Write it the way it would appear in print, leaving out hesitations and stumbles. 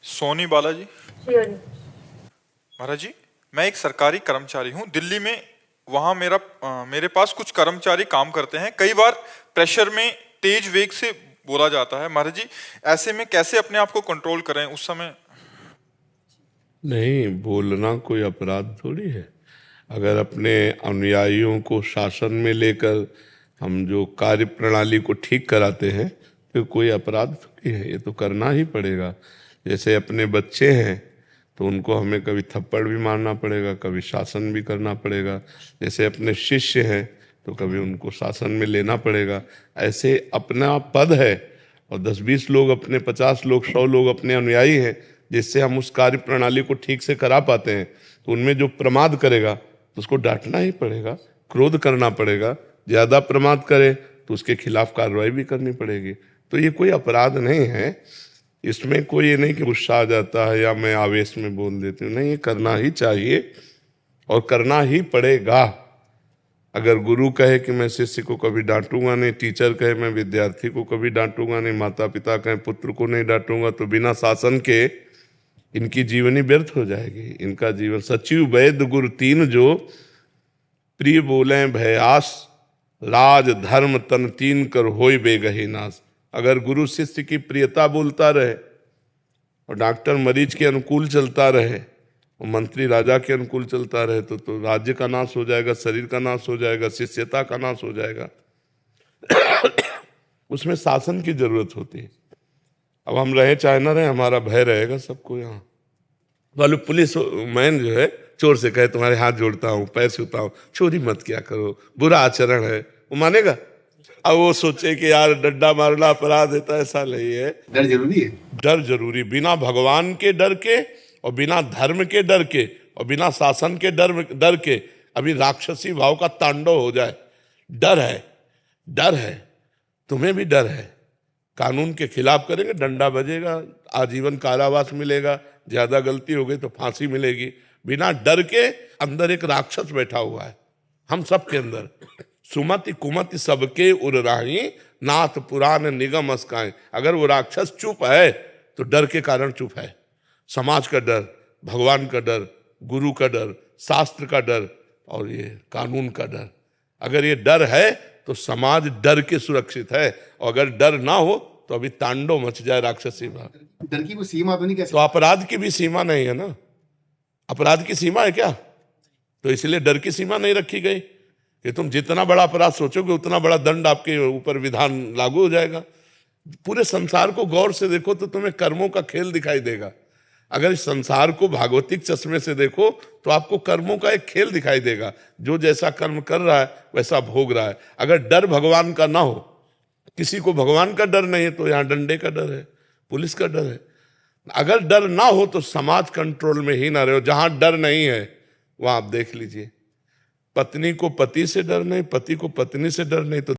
सोनी बालाजी। महाराज जी, मैं एक सरकारी कर्मचारी हूँ दिल्ली में। वहाँ मेरे पास कुछ कर्मचारी काम करते हैं। कई बार प्रेशर में तेज वेग से बोला जाता है। महाराज जी, ऐसे में कैसे अपने आप को कंट्रोल करें उस समय? नहीं, बोलना कोई अपराध थोड़ी है। अगर अपने अनुयायियों को शासन में लेकर हम जो कार्य प्रणाली को ठीक कराते हैं तो कोई अपराध थोड़ी है, ये तो करना ही पड़ेगा। जैसे अपने बच्चे हैं तो उनको हमें कभी थप्पड़ भी मारना पड़ेगा, कभी शासन भी करना पड़ेगा। जैसे अपने शिष्य हैं तो कभी उनको शासन में लेना पड़ेगा। ऐसे अपना पद है और 10-20 लोग अपने, 50 लोग, 100 लोग अपने अनुयायी हैं, जिससे हम उस कार्य प्रणाली को ठीक से करा पाते हैं। तो उनमें जो प्रमाद करेगा तो उसको डांटना ही पड़ेगा, क्रोध करना पड़ेगा। ज्यादा प्रमाद करे तो उसके खिलाफ कार्रवाई भी करनी पड़ेगी। तो ये कोई अपराध नहीं है। इसमें कोई ये नहीं कि गुस्सा आ जाता है या मैं आवेश में बोल देती हूँ। नहीं, ये करना ही चाहिए और करना ही पड़ेगा। अगर गुरु कहे कि मैं शिष्य को कभी डांटूंगा नहीं, टीचर कहे मैं विद्यार्थी को कभी डांटूंगा नहीं, माता पिता कहे पुत्र को नहीं डांटूंगा, तो बिना शासन के इनकी जीवनी व्यर्थ हो जाएगी। इनका जीवन सचिव वैद्य गुरु तीन जो प्रिय बोले भयास, राज धर्म तन तीन कर होय बेगही नाश। अगर गुरु शिष्य की प्रियता बोलता रहे और डॉक्टर मरीज के अनुकूल चलता रहे और मंत्री राजा के अनुकूल चलता रहे तो राज्य का नाश हो जाएगा, शरीर का नाश हो जाएगा, शिष्यता का नाश हो जाएगा। उसमें शासन की जरूरत होती है। अब हम रहे चाहे ना रहे, हमारा भय रहेगा सबको। यहाँ वाले पुलिस मैन जो है चोर से कहे तुम्हारे हाथ जोड़ता हूँ, पैर छूता हूँ, चोरी मत किया करो, बुरा आचरण है, वो मानेगा? अब वो सोचे कि यार डंडा मारना अपराध है, तो ऐसा नहीं है। डर जरूरी है। डर जरूरी। बिना भगवान के डर के और बिना धर्म के डर के और बिना शासन के डर के अभी राक्षसी भाव का तांडव हो जाए। डर है, डर है, तुम्हें भी डर है। कानून के खिलाफ करेंगे, डंडा बजेगा, आजीवन कारावास मिलेगा, ज्यादा गलती हो गई तो फांसी मिलेगी। बिना डर के अंदर एक राक्षस बैठा हुआ है, हम सब के अंदर। सुमति कुमति सबके उर्राही, नाथ पुराण निगम अस्काएं। अगर वो राक्षस चुप है तो डर के कारण चुप है। समाज का डर, भगवान का डर, गुरु का डर, शास्त्र का डर और ये कानून का डर। अगर ये डर है तो समाज डर के सुरक्षित है, और अगर डर ना हो तो अभी तांडव मच जाए राक्षसी भाव। डर की कोई सीमा तो नहीं? कैसे? तो अपराध की भी सीमा नहीं है ना। अपराध की सीमा है क्या? तो इसलिए डर की सीमा नहीं रखी गई कि तुम जितना बड़ा अपराध सोचोगे उतना बड़ा दंड आपके ऊपर विधान लागू हो जाएगा। पूरे संसार को गौर से देखो तो तुम्हें कर्मों का खेल दिखाई देगा। अगर इस संसार को भागवतिक चश्मे से देखो तो आपको कर्मों का एक खेल दिखाई देगा। जो जैसा कर्म कर रहा है वैसा भोग रहा है। अगर डर भगवान का ना हो, किसी को भगवान का डर नहीं है, तो यहाँ डंडे का डर है, पुलिस का डर है। अगर डर ना हो तो समाज कंट्रोल में ही ना रहे। जहां डर नहीं है वहां आप देख लीजिए, पत्नी को पति से डर नहीं, पति को पत्नी से डर नहीं, तो